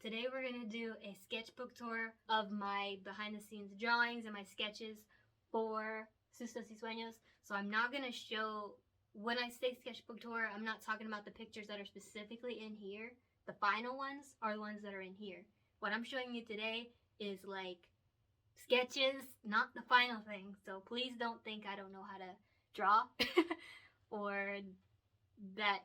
today we're going to do a sketchbook tour of my behind the scenes drawings and my sketches for Sustos y Sueños. So I'm not going to show, when I say sketchbook tour, I'm not talking about the pictures that are specifically in here. The final ones are the ones that are in here. What I'm showing you today is like sketches, not the final thing. So please don't think I don't know how to draw or that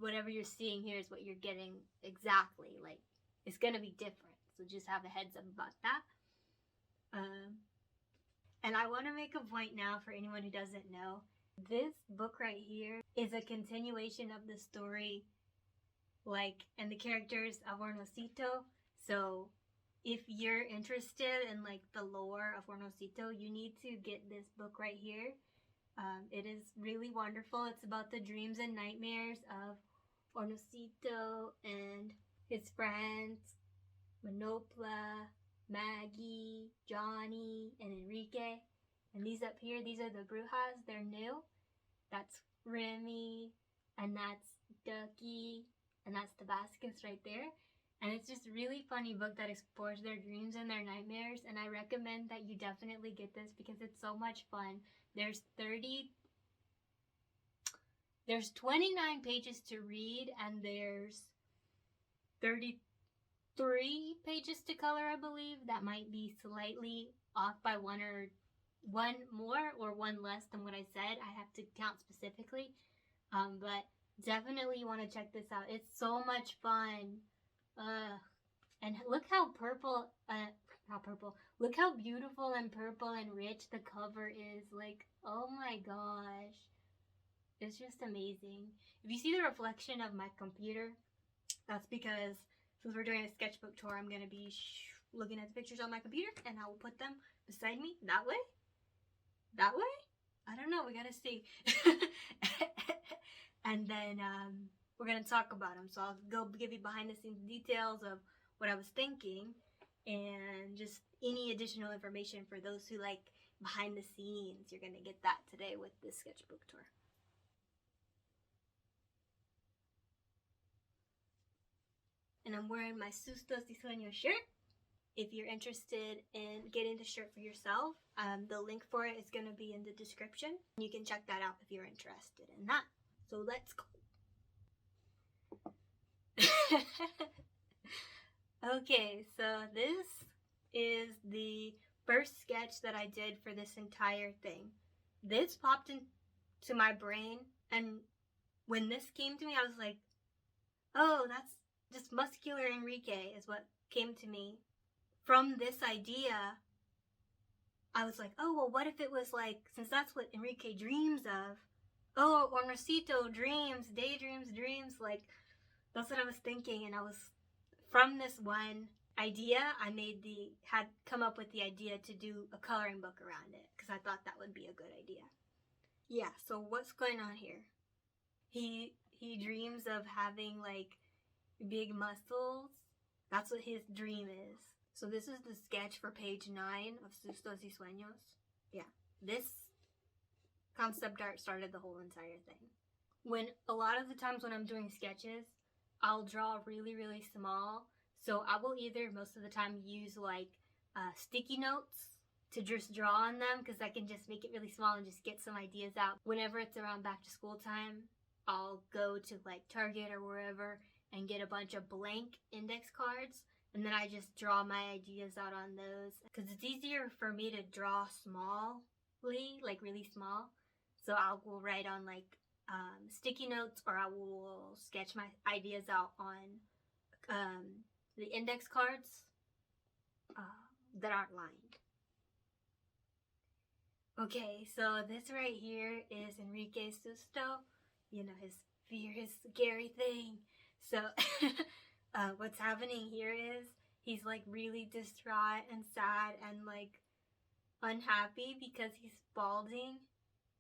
whatever you're seeing here is what you're getting exactly. Like, it's gonna be different, so just have a heads up about that. And I want to make a point now for anyone who doesn't know, this book right here is a continuation of the story, like, and the characters of Hornosito. So if you're interested in like the lore of Hornosito, you need to get this book right here. It is really wonderful. It's about the dreams and nightmares of Hornosito and his friends, Manopla, Maggie, Johnny, and Enrique. And these up here, these are the Brujas. They're new. That's Remy, and that's Ducky, and that's Tabascus right there. And it's just a really funny book that explores their dreams and their nightmares, and I recommend that you definitely get this because it's so much fun. There's 29 pages to read, and there's 33 pages to color, I believe. That might be slightly off by one more or one less than what I said. I have to count specifically. But definitely you want to check this out. It's so much fun. And look how look how beautiful and purple and rich the cover is. Like, oh my gosh. It's just amazing. If you see the reflection of my computer, that's because since we're doing a sketchbook tour, I'm going to be looking at the pictures on my computer, and I will put them beside me that way. That way? I don't know. We got to see. And then we're going to talk about them. So I'll go give you behind the scenes details of what I was thinking and just any additional information for those who like behind the scenes. You're going to get that today with this sketchbook tour. And I'm wearing my Sustos y Sueños shirt. If you're interested in getting the shirt for yourself, the link for it is going to be in the description. You can check that out if you're interested in that. So let's go. Okay, so this is the first sketch that I did for this entire thing. This popped into my brain, and when this came to me, I was like, oh, that's just muscular Enrique is what came to me. From this idea, I was like, oh, well, what if it was like, since that's what Enrique dreams of, oh, Hornosito dreams, daydreams, dreams, like, that's what I was thinking. And I was, from this one idea, had come up with the idea to do a coloring book around it, because I thought that would be a good idea. Yeah, so what's going on here? He dreams of having, like, big muscles. That's what his dream is. So this is the sketch for page 9 of Sustos y Sueños. Yeah, this concept art started the whole entire thing. When a lot of the times when I'm doing sketches, I'll draw really, really small. So I will either most of the time use like sticky notes to just draw on them, because I can just make it really small and just get some ideas out. Whenever it's around back to school time, I'll go to like Target or wherever and get a bunch of blank index cards, and then I just draw my ideas out on those, because it's easier for me to draw smallly, like really small. So I'll go write on like sticky notes, or I will sketch my ideas out on the index cards that aren't lined. Okay, so this right here is Enrique Susto, you know, his fear, his scary thing. So what's happening here is he's like really distraught and sad and like unhappy because he's balding.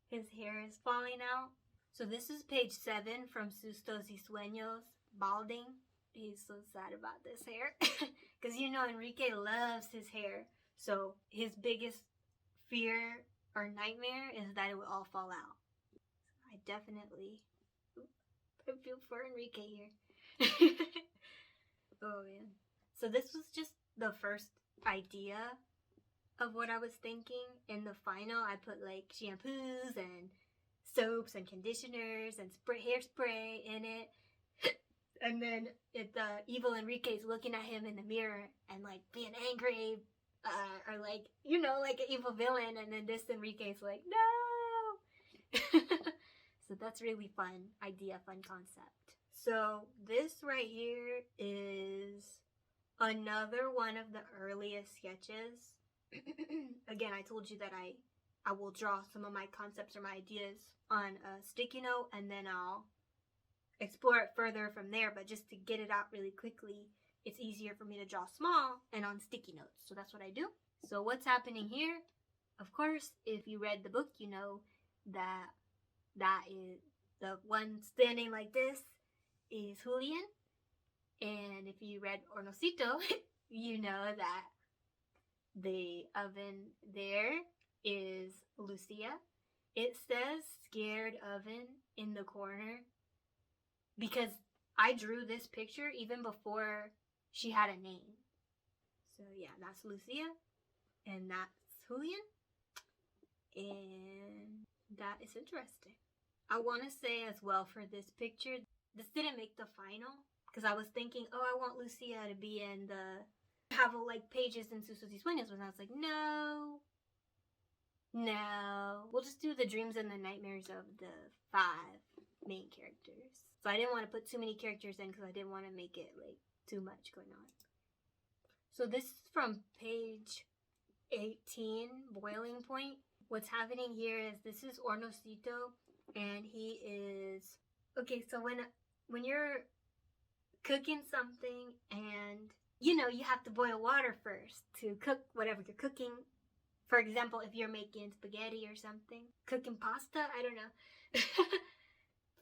His hair is falling out. So this is page 7 from Sustos y Sueños, balding. He's so sad about this hair because you know Enrique loves his hair. So his biggest fear or nightmare is that it will all fall out. I definitely I feel for Enrique here. Oh man. So this was just the first idea of what I was thinking. In the final, I put like shampoos and soaps and conditioners and hairspray in it. And then evil Enrique's looking at him in the mirror and like being angry, or like, you know, like an evil villain. And then this Enrique's like, no. So that's really fun idea, fun concept. So this right here is another one of the earliest sketches. Again, I told you that I will draw some of my concepts or my ideas on a sticky note, and then I'll explore it further from there. But just to get it out really quickly, it's easier for me to draw small and on sticky notes. So that's what I do. So what's happening here? Of course, if you read the book, you know that is the one standing like this is Julian. And if you read Hornosito, you know that the oven there is Lucia. It says scared oven in the corner because I drew this picture even before she had a name. So yeah, that's Lucia and that's Julian. And that is interesting. I want to say as well for this picture, this didn't make the final because I was thinking, oh, I want Lucia to be in the have like pages in Sus y Sueños, and I was like, no, we'll just do the dreams and the nightmares of the 5 main characters. So I didn't want to put too many characters in because I didn't want to make it like too much going on. So this is from page 18, Boiling Point. What's happening here is this is Hornosito, and he is okay. So when you're cooking something, and you know you have to boil water first to cook whatever you're cooking. For example, if you're making spaghetti or something, cooking pasta, I don't know.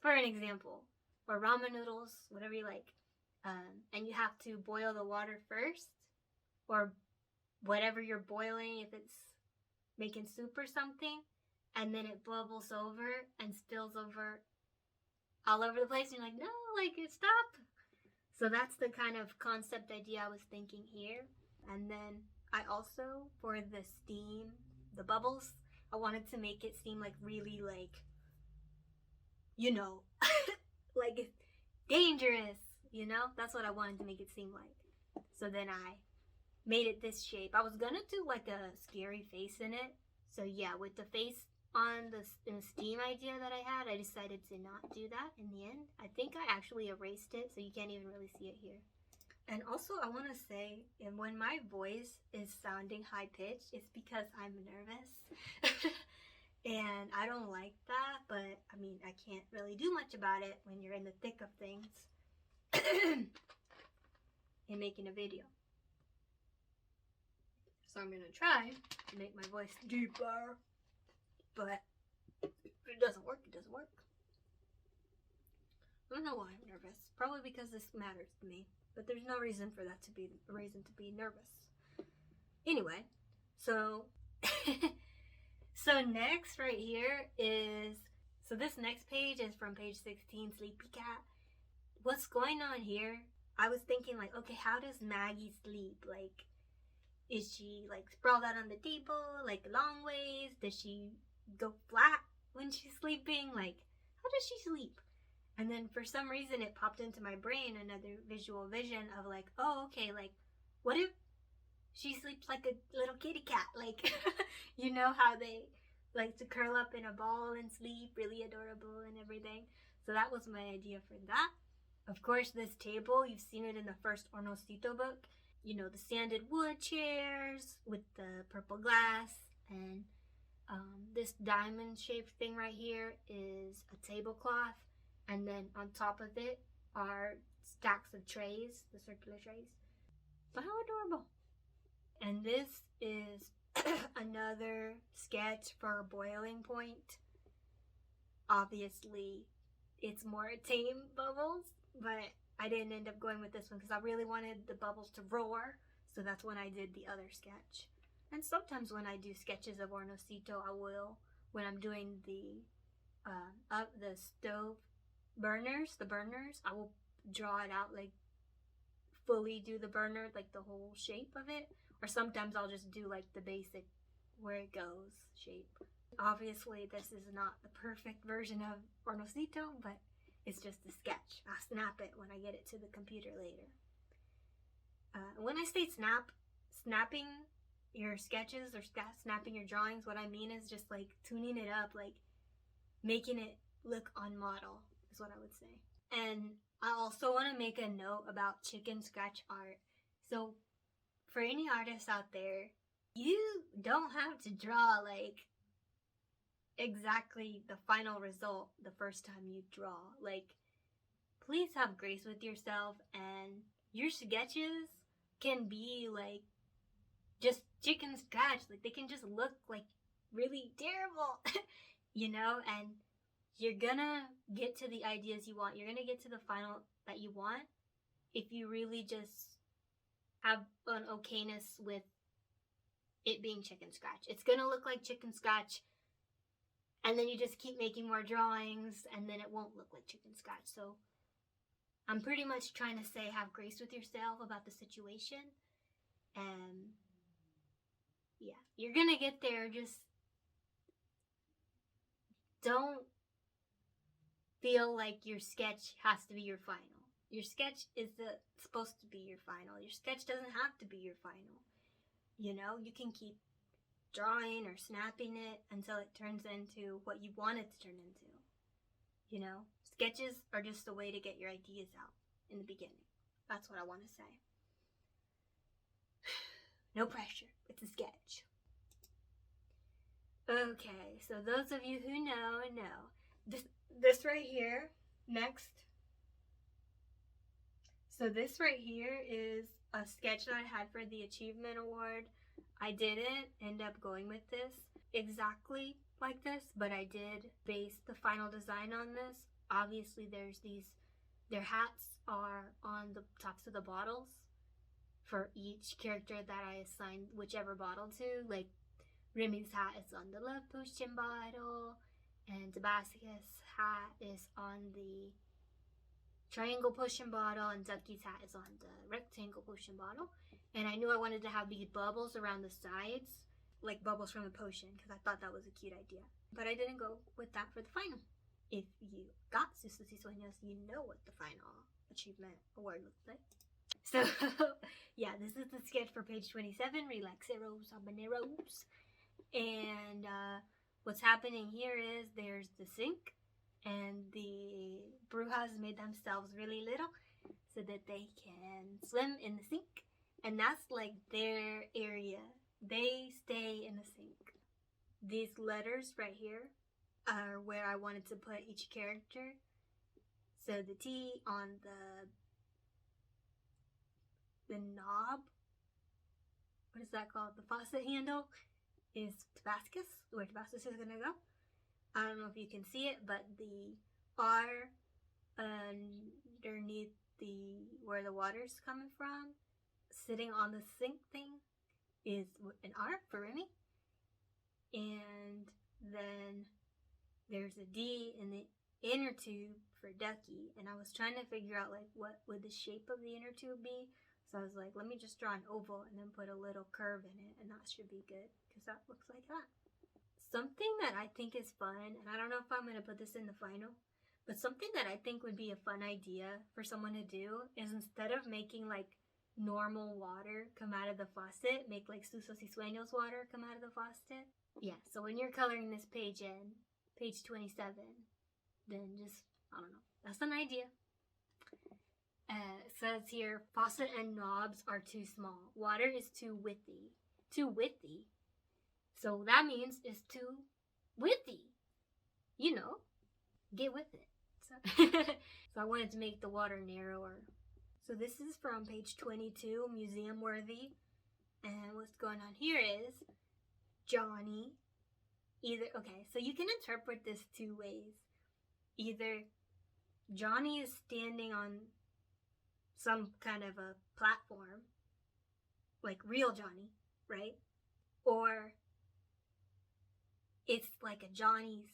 For an example, or ramen noodles, whatever you like, and you have to boil the water first, or whatever you're boiling, if it's making soup or something, and then it bubbles over and spills over all over the place, and you're like, no, like, stop. So that's the kind of concept idea I was thinking here. And then I also, for the steam, the bubbles, I wanted to make it seem like really like, you know, like dangerous, you know? That's what I wanted to make it seem like. So then I made it this shape. I was gonna do like a scary face in it. So yeah, with the face on the steam idea that I had, I decided to not do that in the end. I think I actually erased it, so you can't even really see it here. And also, I want to say, and when my voice is sounding high-pitched, it's because I'm nervous. And I don't like that, but I mean, I can't really do much about it when you're in the thick of things and making a video. So I'm gonna try to make my voice deeper, but if it doesn't work, it doesn't work. I don't know why I'm nervous. Probably because this matters to me, but there's no reason for that to be a reason to be nervous. Anyway, so so next right here is, so this next page is from page 16, Sleepy Cat. What's going on here? I was thinking like, okay, how does Maggie sleep? Like, is she like sprawled out on the table, like long ways? Does she go flat when she's sleeping? Like, how does she sleep? And then for some reason it popped into my brain another visual vision of like, oh, okay, like, what if she sleeps like a little kitty cat? Like, you know how they like to curl up in a ball and sleep, really adorable and everything. So that was my idea for that. Of course, this table, you've seen it in the first Hornosito book. You know, the sanded wood chairs with the purple glass, and this diamond shaped thing right here is a tablecloth, and then on top of it are stacks of trays, the circular trays. So how adorable. And this is another sketch for Boiling Point. Obviously, it's more tame bubbles, but I didn't end up going with this one because I really wanted the bubbles to roar. So that's when I did the other sketch. And sometimes when I do sketches of Hornosito, I will, when I'm doing the stove burners, I will draw it out like fully do the burner, like the whole shape of it, or sometimes I'll just do like the basic where it goes shape. Obviously, this is not the perfect version of Hornosito, but it's just a sketch. I'll snap it when I get it to the computer later. When I say snapping your sketches or snapping your drawings, what I mean is just like tuning it up, like making it look on model is what I would say. And I also want to make a note about chicken scratch art. So for any artists out there, you don't have to draw like exactly the final result the first time you draw. Like, please have grace with yourself, and your sketches can be like just chicken scratch. Like, they can just look like really terrible, you know, and you're gonna get to the ideas you want. You're gonna get to the final that you want if you really just have an okayness with it being chicken scratch. It's gonna look like chicken scratch, and then you just keep making more drawings, and then it won't look like chicken scratch. So I'm pretty much trying to say have grace with yourself about the situation. And yeah, you're gonna get there. Just don't feel like your sketch has to be your final. Your sketch is supposed to be your final. Your sketch doesn't have to be your final. You know, you can keep drawing or snapping it until it turns into what you want it to turn into. You know, sketches are just a way to get your ideas out in the beginning. That's what I want to say. No pressure. It's a sketch. Okay, so those of you who know. This right here, next. So this right here is a sketch that I had for the Achievement Award. I didn't end up going with this exactly like this, but I did base the final design on this. Obviously, their hats are on the tops of the bottles for each character that I assigned whichever bottle to. Like, Remy's hat is on the Love Potion bottle, and Tabascus' hat is on the Triangle Potion bottle, and Ducky's hat is on the Rectangle Potion bottle. And I knew I wanted to have these bubbles around the sides, like bubbles from the potion, because I thought that was a cute idea. But I didn't go with that for the final. If you got Sustos y Sueños, you know what the final Achievement Award looks like. So, yeah, this is the sketch for page 27, Relaxeros Habaneros. And what's happening here is there's the sink, and the Brujas made themselves really little so that they can swim in the sink. And that's like their area. They stay in the sink. These letters right here are where I wanted to put each character. So the T on the knob, what is that called? The faucet handle is Tabascus, where Tabascus is gonna go. I don't know if you can see it, but the R underneath where the water's coming from, sitting on the sink thing, is an R for Remy. And then there's a D in the inner tube for Ducky. And I was trying to figure out like what would the shape of the inner tube be. So I was like, let me just draw an oval and then put a little curve in it, and that should be good because that looks like that. Something that I think is fun, and I don't know if I'm going to put this in the final, but something that I think would be a fun idea for someone to do is instead of making like normal water come out of the faucet, make like Sustos y Sueños water come out of the faucet. Yeah, so when you're coloring this page in, page 27, then just, I don't know, that's an idea. It says here, faucet and knobs are too small. Water is too widthy. Too widthy. So that means it's too widthy. You know, get with it. So I wanted to make the water narrower. So this is from page 22, museum worthy. And what's going on here is Johnny. Okay, so you can interpret this two ways. Either Johnny is standing on some kind of a platform, like real Johnny, right? Or it's like a Johnny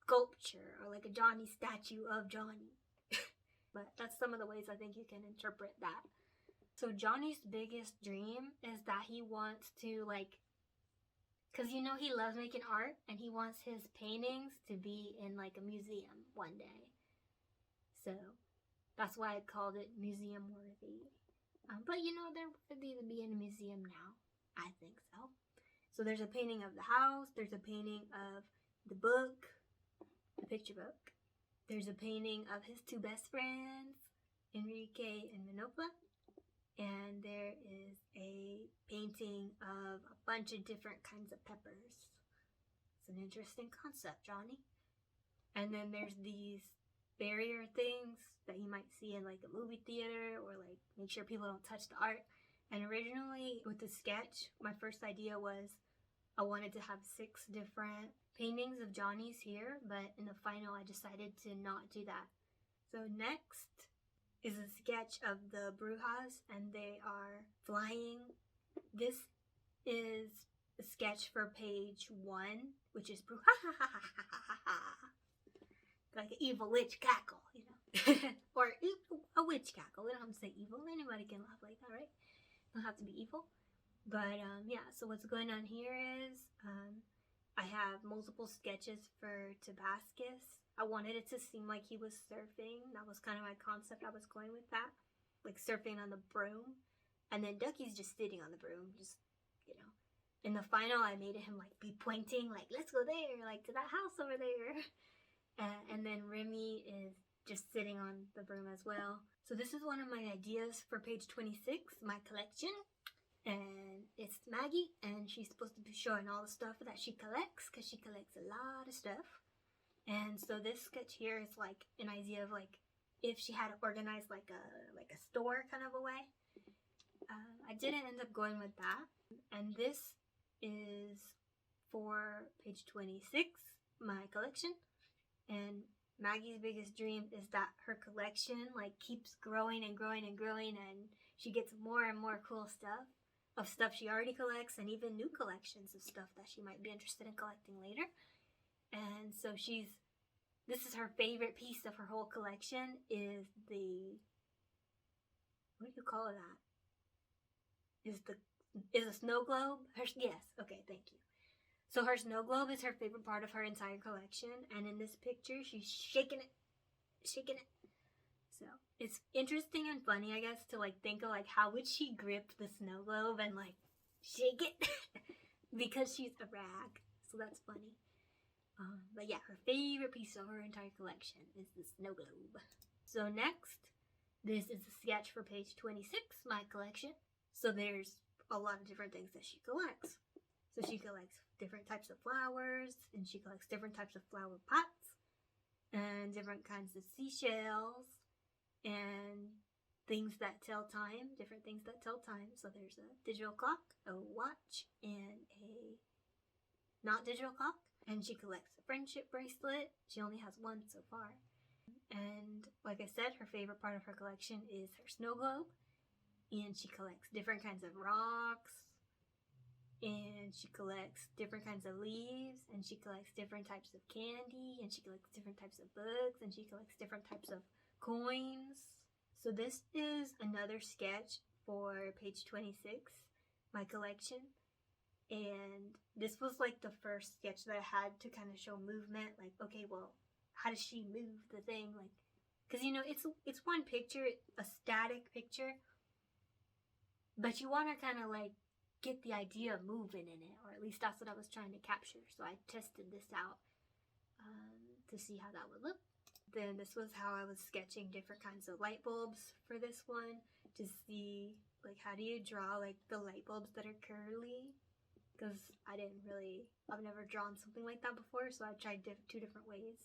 sculpture or like a Johnny statue of Johnny. But that's some of the ways I think you can interpret that. So Johnny's biggest dream is that he wants to, like, because you know he loves making art and he wants his paintings to be in like a museum one day. So that's why I called it museum worthy. But you know, they're worthy to be in a museum now. I think so. So there's a painting of the house, there's a painting of the book, the picture book. There's a painting of his two best friends, Enrique and Minopa. And there is a painting of a bunch of different kinds of peppers. It's an interesting concept, Johnny. And then there's these barrier things that you might see in like a movie theater, or like make sure people don't touch the art. And originally with the sketch, my first idea was I wanted to have 6 different paintings of Johnny's here, but in the final I decided to not do that. So next is a sketch of the Brujas, and they are flying. This is a sketch for page 1, which is like an evil witch cackle, you know. Or a witch cackle. We don't have to say evil. Anybody can laugh like that, right? Don't have to be evil. But yeah, so what's going on here is I have multiple sketches for Tabascus. I wanted it to seem like he was surfing. That was kind of my concept. I was going with that. Like surfing on the broom. And then Ducky's just sitting on the broom. Just, you know. In the final, I made him like be pointing. Like, let's go there. Like to that house over there. And then Remy is just sitting on the broom as well. So this is one of my ideas for page 26. My collection. And it's Maggie. And she's supposed to be showing all the stuff that she collects. Because she collects a lot of stuff. And so this sketch here is like an idea of like if she had organized like a store kind of a way. I didn't end up going with that. And this is for page 26, my collection. And Maggie's biggest dream is that her collection like keeps growing and growing and growing, and she gets more and more cool stuff of stuff she already collects, and even new collections of stuff that she might be interested in collecting later. And so this is her favorite piece of her whole collection is what do you call that? Is a snow globe? Yes, okay, thank you. So her snow globe is her favorite part of her entire collection, and in this picture, she's shaking it. So it's interesting and funny, I guess, to like think of like how would she grip the snow globe and like shake it because she's a rag. So that's funny. But yeah, her favorite piece of her entire collection is the snow globe. So next, this is a sketch for page 26, my collection. So there's a lot of different things that she collects. So she collects different types of flowers, and she collects different types of flower pots, and different kinds of seashells, and things that tell time, different things that tell time. So there's a digital clock, a watch, and a not digital clock. And she collects a friendship bracelet. She only has one so far. And like I said, her favorite part of her collection is her snow globe. And she collects different kinds of rocks. And she collects different kinds of leaves. And she collects different types of candy. And she collects different types of books. And she collects different types of coins. So this is another sketch for page 26, my collection. And this was like the first sketch that I had to kind of show movement. Like, okay, well, how does she move the thing? Like, because you know, it's one picture, a static picture, but you want to kind of like get the idea of moving in it, or at least that's what I was trying to capture. So I tested this out to see how that would look. Then this was how I was sketching different kinds of light bulbs for this one, to see like how do you draw like the light bulbs that are curly. Because I've never drawn something like that before, so I tried 2 different ways.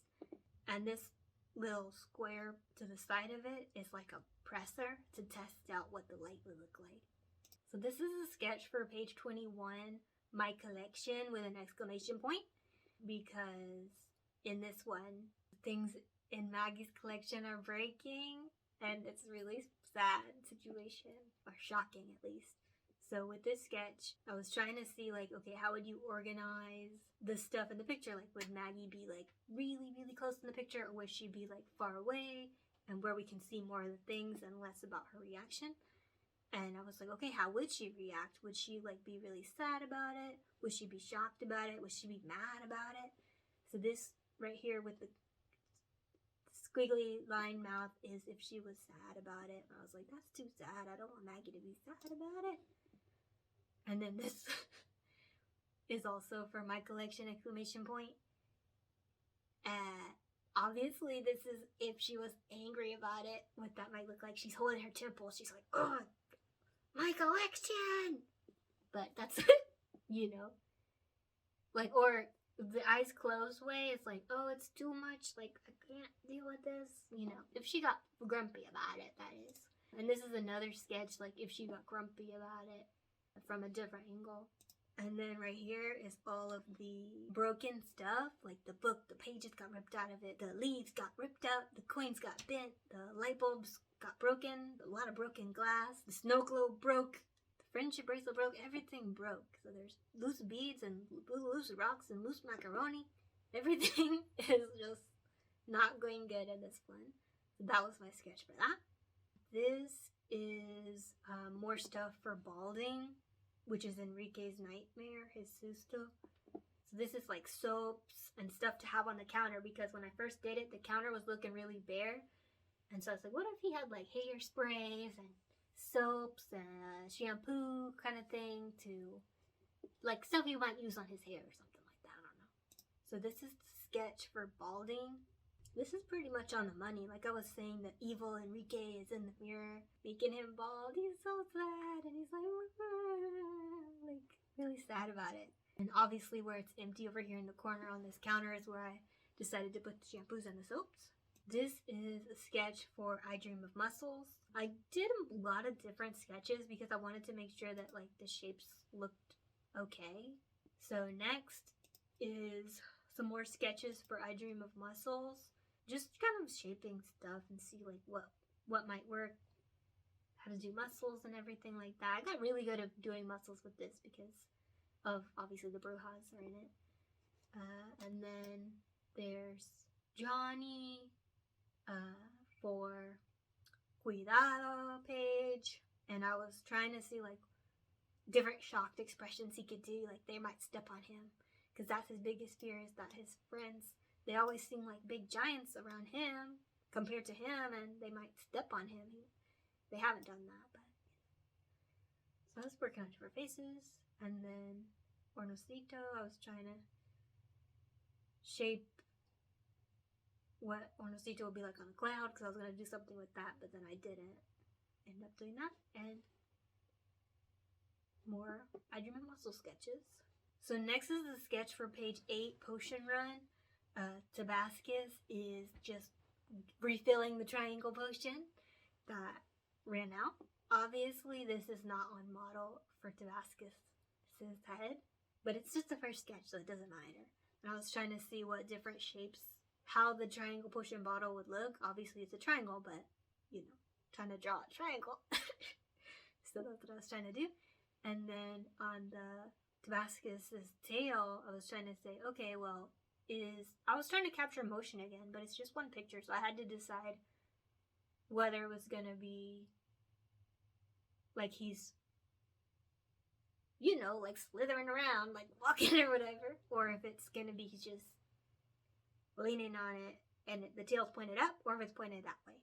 And this little square to the side of it is like a presser to test out what the light would look like. So this is a sketch for page 21, my collection, with an exclamation point, because in this one, things in Maggie's collection are breaking, and it's a really sad situation, or shocking at least. So with this sketch, I was trying to see like, okay, how would you organize the stuff in the picture? Like, would Maggie be like really, really close in the picture, or would she be like far away and where we can see more of the things and less about her reaction? And I was like, okay, how would she react? Would she like be really sad about it? Would she be shocked about it? Would she be mad about it? So this right here with the squiggly line mouth is if she was sad about it. And I was like, that's too sad. I don't want Maggie to be sad about it. And then this is also for my collection, exclamation point. Obviously this is if she was angry about it, what that might look like. She's holding her temples. She's like, oh, my collection. But that's, you know, like, or the eyes closed way, it's like, oh, it's too much. Like, I can't deal with this. You know, if she got grumpy about it, that is. And this is another sketch, like, if she got grumpy about it from a different angle. And then right here is all of the broken stuff, like the book, the pages got ripped out of it, the leaves got ripped out, the coins got bent, the light bulbs got broken, a lot of broken glass, the snow globe broke, the friendship bracelet broke, everything broke. So there's loose beads and loose rocks and loose macaroni. Everything is just not going good in this one. So that was my sketch for that. This is more stuff for balding, which is Enrique's nightmare, his susto. So this is like soaps and stuff to have on the counter, because when I first did it, the counter was looking really bare. And so I was like, what if he had like hairsprays and soaps and shampoo kind of thing to, like, stuff you might use on his hair or something like that, I don't know. So this is the sketch for balding. This is pretty much on the money. Like I was saying, that evil Enrique is in the mirror making him bald. He's so sad, and he's like really sad about it. And obviously where it's empty over here in the corner on this counter is where I decided to put the shampoos and the soaps. This is a sketch for I Dream of Muscles. I did a lot of different sketches because I wanted to make sure that like the shapes looked okay. So next is some more sketches for I Dream of Muscles. Just kind of shaping stuff and see like what might work, how to do muscles and everything like that. I got really good at doing muscles with this because of obviously the Brujas are in it. And then there's Johnny for Cuidado page, and I was trying to see like different shocked expressions he could do, like they might step on him, because that's his biggest fear, is that his friends, they always seem like big giants around him compared to him, and they might step on him. They haven't done that, but so I was working on different faces. And then Hornosito, I was trying to shape what Hornosito would be like on a cloud, because I was going to do something with that, but then I didn't end up doing that. And more I Dream of Muscle sketches. So next is the sketch for page 8, Potion Run. Tabascus is just refilling the triangle potion that ran out. Obviously this is not on model for Tabascus's head, but it's just the first sketch, so it doesn't matter. And I was trying to see what different shapes, how the triangle potion bottle would look. Obviously it's a triangle, but you know, trying to draw a triangle. So that's what I was trying to do. And then on the Tabascus's tail, I was trying to say, okay, well, I was trying to capture motion again, but it's just one picture, so I had to decide whether it was gonna be like he's, you know, like slithering around, like walking or whatever, or if it's gonna be he's just leaning on it and the tail's pointed up, or if it's pointed that way.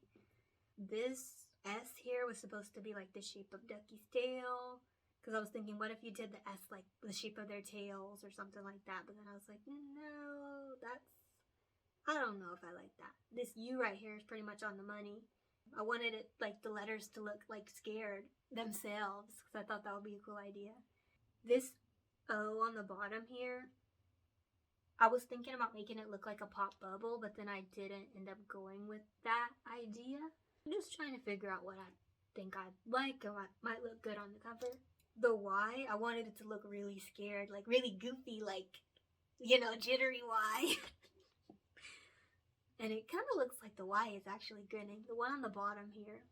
This S here was supposed to be like the shape of Ducky's tail, because I was thinking, what if you did the S like the shape of their tails or something like that? But then I was like, no, I don't know if I like that. This U right here is pretty much on the money. I wanted it like the letters to look like scared themselves, because I thought that would be a cool idea. This O on the bottom here, I was thinking about making it look like a pop bubble, but then I didn't end up going with that idea. I'm just trying to figure out what I think I'd like or what might look good on the cover. The Y, I wanted it to look really scared, like really goofy, like, you know, jittery Y. And it kind of looks like the Y is actually grinning. The one on the bottom here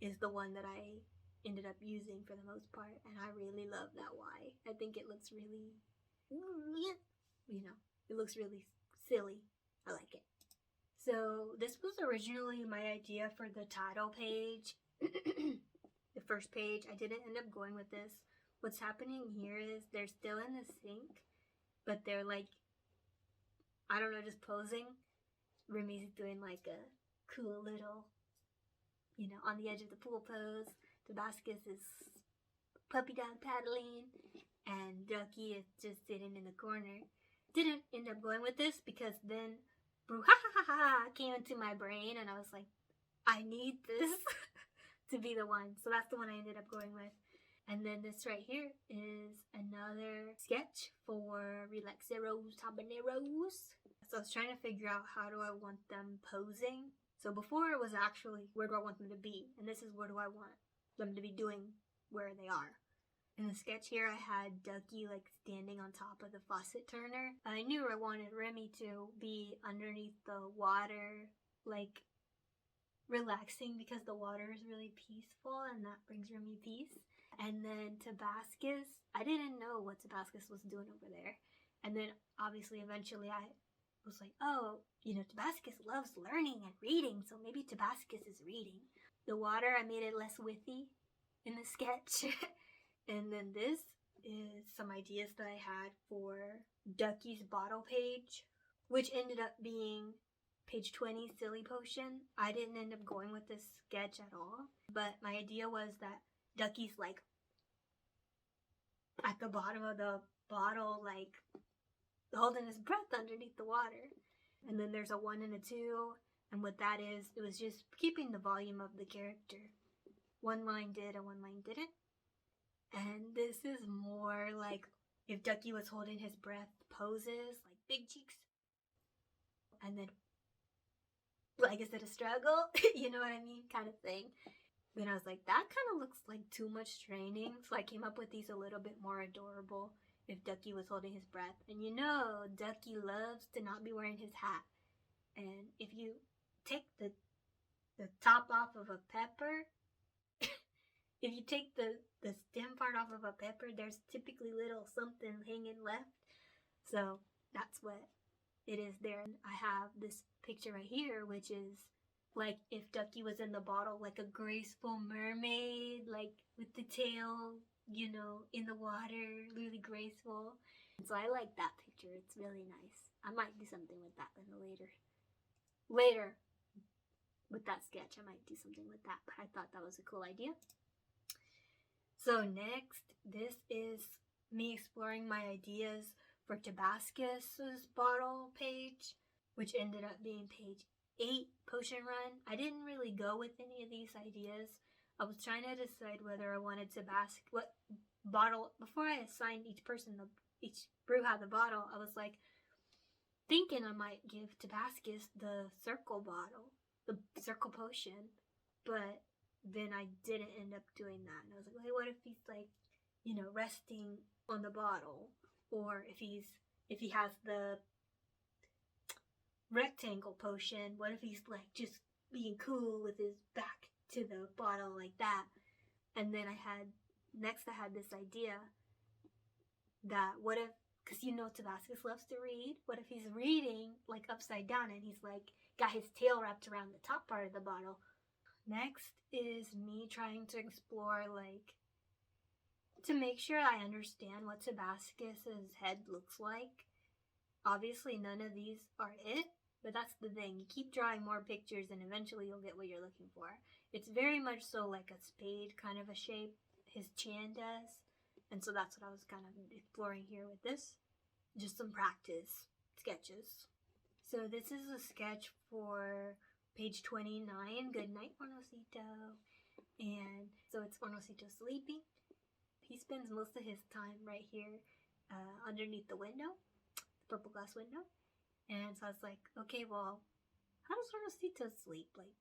is the one that I ended up using for the most part, and I really love that Y. I think it looks really, you know, it looks really silly. I like it. So this was originally my idea for the title page. the first page. I didn't end up going with this. What's happening here is they're still in the sink, but they're like, I don't know, just posing. Remy's doing like a cool little, on the edge of the pool pose. Tabascus is puppy dog paddling, and Ducky is just sitting in the corner. Didn't end up going with this because then brouhaha came into my brain, and I was like, I need this to be the one. So that's the one I ended up going with. And then this right here is another sketch for Relaxeros Habaneros. So I was trying to figure out how do I want them posing. So before it was actually where do I want them to be, and this is where do I want them to be doing where they are. In the sketch here, I had Ducky like standing on top of the faucet turner. I knew I wanted Remy to be underneath the water, like relaxing because the water is really peaceful and that brings Remy peace. And then Tabascus, I didn't know what Tabascus was doing over there. And then obviously eventually I was like, oh, Tabascus loves learning and reading, so maybe Tabascus is reading. The water, I made it less withy in the sketch. And then this is some ideas that I had for Ducky's bottle page, which ended up being page 20, Silly Potion. I didn't end up going with this sketch at all, but my idea was that Ducky's like at the bottom of the bottle, like holding his breath underneath the water. And then there's a 1 and a 2, and what that is, it was just keeping the volume of the character. One line did and one line didn't. And this is more like if Ducky was holding his breath poses, like big cheeks. And then, like, is it a struggle? You know what I mean? Kind of thing. Then I was like, that kind of looks like too much training. So I came up with these a little bit more adorable if Ducky was holding his breath. And Ducky loves to not be wearing his hat. And if you take the top off of a pepper, if you take the stem part off of a pepper, there's typically little something hanging left. So that's what it is there. And I have this picture right here, which is like if Ducky was in the bottle, like a graceful mermaid, like with the tail, in the water, really graceful. And so I like that picture. It's really nice. I might do something with that in the later with that sketch. I might do something with that, but I thought that was a cool idea. So next, this is me exploring my ideas for Tabascus's bottle page, which ended up being page 8, Potion Run. I didn't really go with any of these ideas. I was trying to decide whether I wanted what bottle, before I assigned each Brujah the bottle, I was like thinking I might give Tabascus the circle bottle, the circle potion, but then I didn't end up doing that. And I was like, hey, what if he's like, resting on the bottle? Or if he has the rectangle potion, what if he's like just being cool with his back to the bottle like that? And then I had this idea that what if, because Tabascus loves to read, what if he's reading like upside down and he's like got his tail wrapped around the top part of the bottle? Next is me trying to explore, like, to make sure I understand what Tabascus's head looks like. Obviously, none of these are it, but that's the thing. You keep drawing more pictures and eventually you'll get what you're looking for. It's very much so like a spade kind of a shape, his chin does. And so that's what I was kind of exploring here with this. Just some practice sketches. So this is a sketch for page 29, Good Night, Hornosito. And so it's Hornosito sleeping. He spends most of his time right here underneath the window, the purple glass window. And so I was like, okay, well, how does Hornosito sleep? Like,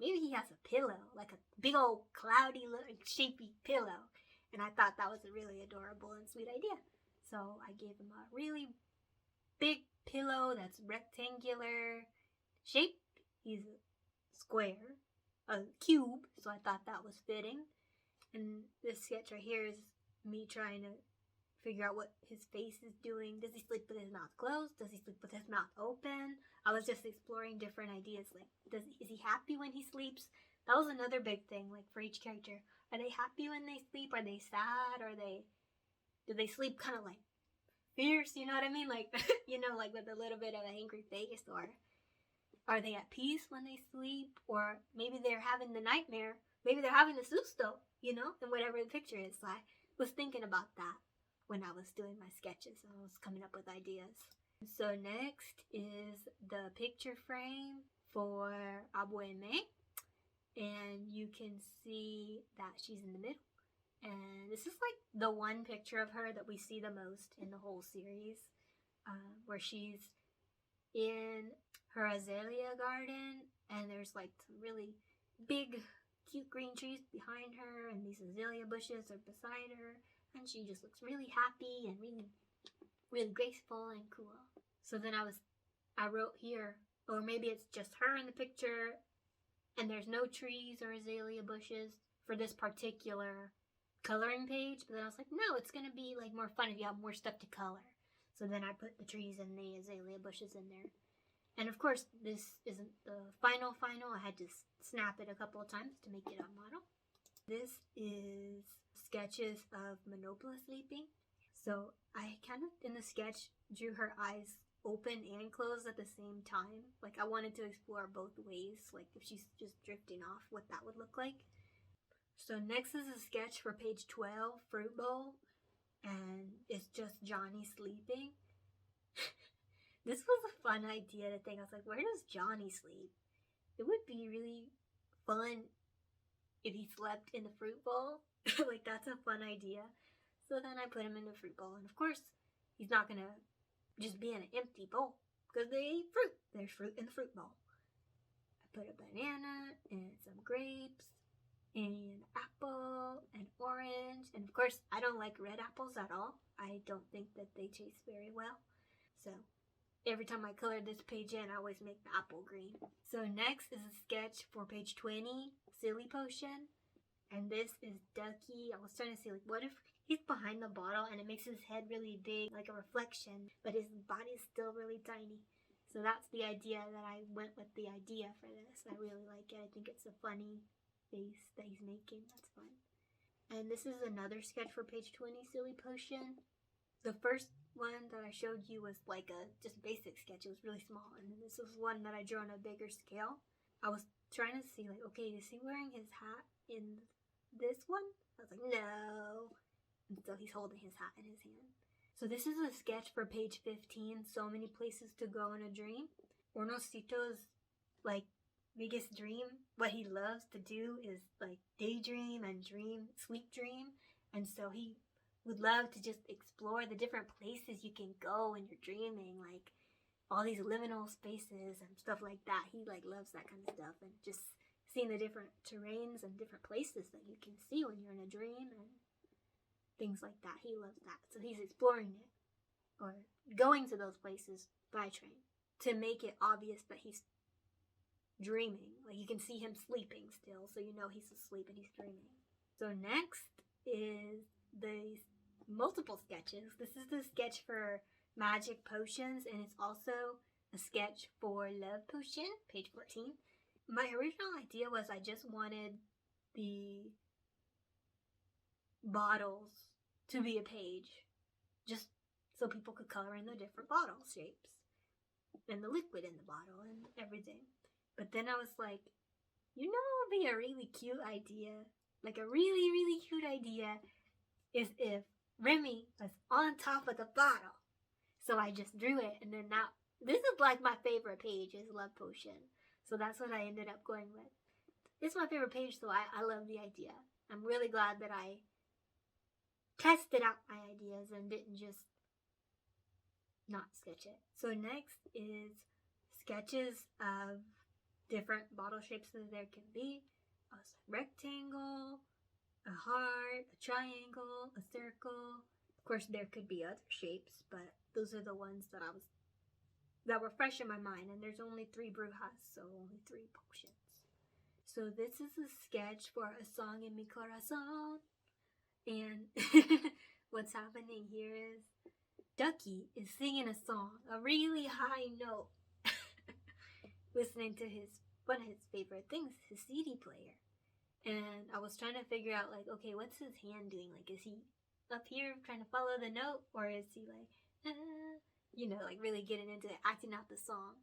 maybe he has a pillow, like a big old cloudy, shapy pillow. And I thought that was a really adorable and sweet idea. So I gave him a really big pillow that's rectangular shape. He's a square, a cube, so I thought that was fitting. And this sketch right here is me trying to figure out what his face is doing. Does he sleep with his mouth closed? Does he sleep with his mouth open? I was just exploring different ideas, like is he happy when he sleeps? That was another big thing, like for each character. Are they happy when they sleep? Are they sad? Do they sleep kind of like fierce? You know what I mean? Like, like with a little bit of an angry face, or are they at peace when they sleep? Or maybe they're having the nightmare. Maybe they're having a susto, and whatever the picture is. So I was thinking about that when I was doing my sketches. I was coming up with ideas. So next is the picture frame for Abueme. And you can see that she's in the middle. And this is like the one picture of her that we see the most in the whole series, where she's in her azalea garden, and there's like some really big, cute green trees behind her, and these azalea bushes are beside her, and she just looks really happy and really, really graceful and cool. So then I wrote here, or maybe it's just her in the picture, and there's no trees or azalea bushes for this particular coloring page. But then I was like, no, it's going to be like more fun if you have more stuff to color. So then I put the trees and the azalea bushes in there. And of course, this isn't the final. I had to snap it a couple of times to make it a model. This is sketches of Monopola sleeping. So I kind of, in the sketch, drew her eyes open and closed at the same time. Like, I wanted to explore both ways, like if she's just drifting off, what that would look like. So next is a sketch for page 12, Fruit Bowl, and it's just Johnny sleeping. This was a fun idea to think. I was like, where does Johnny sleep? It would be really fun if he slept in the fruit bowl. Like, that's a fun idea. So then I put him in the fruit bowl, and of course, he's not gonna just be in an empty bowl, because they eat fruit. There's fruit in the fruit bowl. I put a banana and some grapes and an apple and orange. And of course, I don't like red apples at all. I don't think that they taste very well. So every time I color this page in, I always make the apple green. So next is a sketch for page 20, Silly Potion. And this is Ducky. I was trying to see, like, what if he's behind the bottle and it makes his head really big, like a reflection, but his body is still really tiny. So that's the idea that I went with the idea for this. I really like it. I think it's a funny face that he's making. That's fun. And this is another sketch for page 20, Silly Potion. The first one that I showed you was like a just basic sketch. It was really small. And then this was one that I drew on a bigger scale. I was trying to see, like, okay, is he wearing his hat in this one? I was like, no. And so he's holding his hat in his hand. So this is a sketch for page 15, So Many Places to Go in a Dream. Hornosito's, like, biggest dream, what he loves to do is, like, daydream and dream, sweet dream. And so he would love to just explore the different places you can go when you're dreaming, like all these liminal spaces and stuff like that. He, like, loves that kind of stuff, and just seeing the different terrains and different places that you can see when you're in a dream and things like that. He loves that. So he's exploring it, or going to those places by train, to make it obvious that he's dreaming. Like, you can see him sleeping still, so you know he's asleep and he's dreaming. So next is the multiple sketches. This is the sketch for Magic Potions, and it's also a sketch for Love Potion, page 14. My original idea was I just wanted the bottles to be a page, just so people could color in the different bottle shapes and the liquid in the bottle and everything. But then I was like, it would be a really cute idea, like a really, really cute idea, is if Remy was on top of the bottle. So I just drew it, and then now, this is like my favorite page, is Love Potion. So that's what I ended up going with. It's my favorite page, so I love the idea. I'm really glad that I tested out my ideas and didn't just not sketch it. So next is sketches of different bottle shapes that there can be. A rectangle, a heart, a triangle, a circle. Of course, there could be other shapes, but those are the ones that were fresh in my mind. And there's only 3 brujas, so only 3 potions. So this is a sketch for A Song in Mi Corazon. And what's happening here is Ducky is singing a song, a really high note, listening to one of his favorite things, his CD player. And I was trying to figure out, like, okay, what's his hand doing? Like, is he up here trying to follow the note? Or is he like, like really getting into it, acting out the song?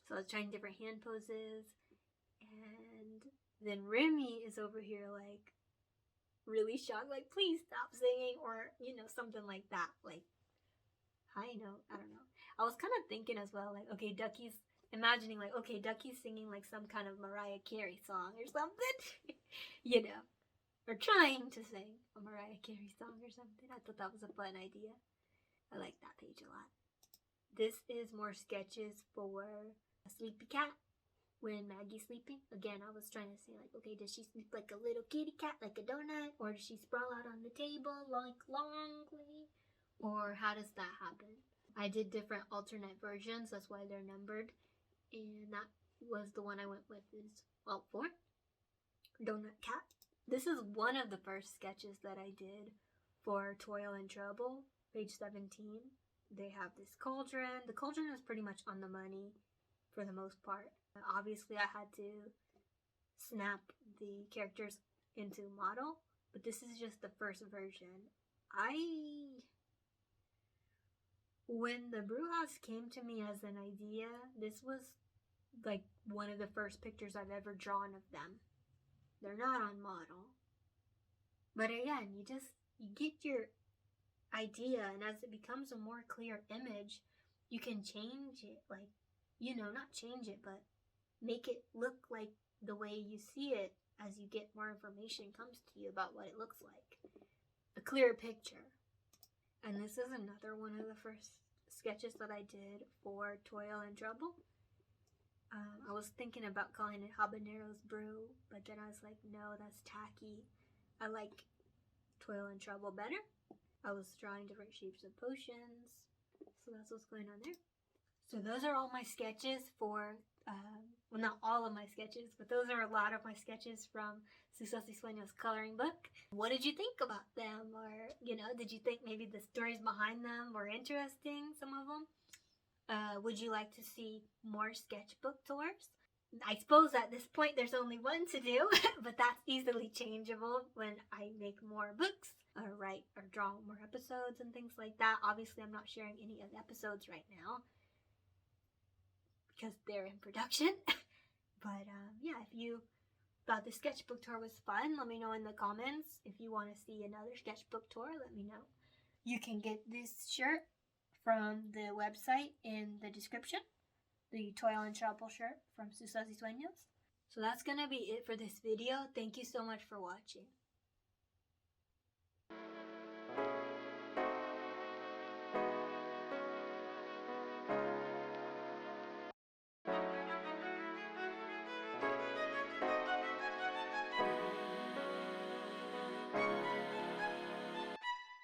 So I was trying different hand poses. And then Remy is over here, like, really shocked, like, please stop singing, or, something like that. Like, high note, I don't know. I was kind of thinking as well, like, okay, Ducky's imagining, like, okay, Ducky's singing, like, some kind of Mariah Carey song or something, or trying to sing a Mariah Carey song or something. I thought that was a fun idea. I like that page a lot. This is more sketches for a sleepy cat. When Maggie's sleeping, again, I was trying to say, like, okay, does she sleep like a little kitty cat, like a donut? Or does she sprawl out on the table, like, longly? Or how does that happen? I did different alternate versions, that's why they're numbered. And that was the one I went with, for Donut Cat. This is one of the first sketches that I did for Toil and Trouble, page 17. They have this cauldron. The cauldron is pretty much on the money for the most part. Obviously, I had to snap the characters into model, but this is just the first version. When the brew house came to me as an idea, this was like one of the first pictures I've ever drawn of them. They're not on model. But again, you get your idea, and as it becomes a more clear image, you can change it, like, not change it, but make it look like the way you see it as you get more information comes to you about what it looks like. A clearer picture. And this is another one of the first sketches that I did for Toil and Trouble. I was thinking about calling it Habanero's Brew, but then I was like, no, that's tacky. I like Toil and Trouble better. I was drawing different shapes of potions, so that's what's going on there. So those are all my sketches for, well, not all of my sketches, but those are a lot of my sketches from Sus y Sueños coloring book. What did you think about them? Or, did you think maybe the stories behind them were interesting, some of them? Would you like to see more sketchbook tours? I suppose at this point there's only one to do, but that's easily changeable when I make more books, or write or draw more episodes and things like that. Obviously, I'm not sharing any of the episodes right now because they're in production. But yeah, if you thought the sketchbook tour was fun, let me know in the comments. If you want to see another sketchbook tour, let me know. You can get this shirt from the website in the description, the Toil and Trouble shirt from Sus y Sueños. So that's gonna be it for this video. Thank you so much for watching.